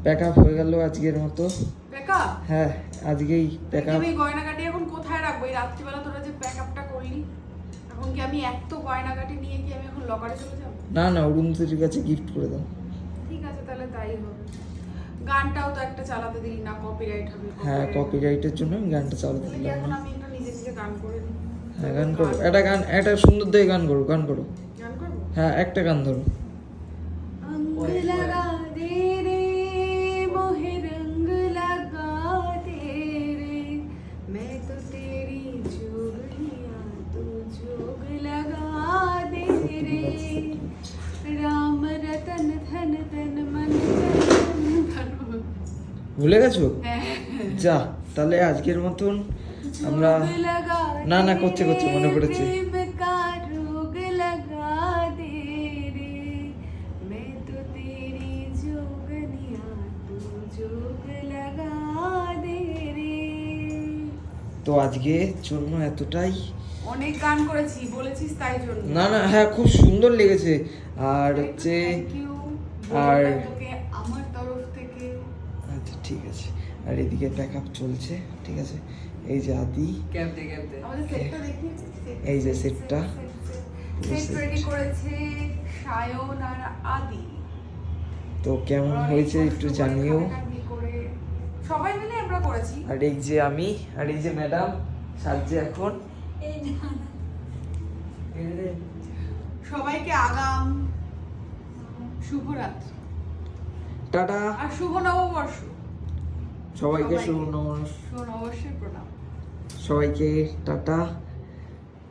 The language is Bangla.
প্যাকআপ হয়ে গেল আজকের মতো। প্যাকআপ? হ্যাঁ, আজকেই প্যাকআপ। আমি গয়নাগাটি এখন কোথায় রাখবো? এই রাত্রিবেলা তোরা যে প্যাকআপটা করলি, এখন কি আমি এত গয়নাগাটি নিয়ে কি আমি এখন লকারে চলে যাব? না না, অরুণদের কাছে গিফট করে দাও। ঠিক আছে, তাহলে তাই হবে। গানটাও তো একটা চালাতে দিলি না, কপিরাইট হবে। হ্যাঁ, কপিরাইটের জন্য আমি গানটা চালাতে তাহলে কি দিলাম এখন না। আমি একটা নিজে নিজে গান করে নিই? হ্যাঁ, গান করো। একটা সুন্দর দেখে গান করো, গান করো। গান করবো? হ্যাঁ, একটা গান ধরো। अंग लगा दे रे मोहे रंग लगा दे रे, मैं तो तेरी जोगलिया तू जोग लगा दे रे, राम रतन धन धन मन धन धन। ভুলে গেছো? যা, তাহলে আজকের মতন আমরা जोग लगा না না दे করছে করছে মনে रे, পড়েছে। प्रेम का रोग लगा दे रे, मैं तो तेरी जोगनिया तू जोग लगा दे रे। তো আজকের জন্য এতটাই। অনেক গান করেছি, বলেছিস তাই জন্য। না না, হ্যাঁ খুব সুন্দর লেগেছে। আর হচ্ছে Thank you, আর বললাম তোকে আমার তরফ থেকে। আচ্ছা ঠিক আছে। আর এদিকে প্যাকআপ চলছে, ঠিক আছে। এই যে আদি, আমাদের সেটটা দেখি। এই যে সেটটা। সেট রেডি করেছে সায়ন আর আদি। তো কেমন হয়েছে একটু জানিও। সবাই মিলে আমরা করেছি। আর এই যে আমি, আর এই যে ম্যাডাম সাজছে এখন। সবাইকে আগাম শুভরাত্রি টাটা। আর শুভ নববর্ষ। সবাইকে সবাইকে। শুভ নববর্ষ। শুভ নববর্ষের প্রণাম। সবাইকে টাটা।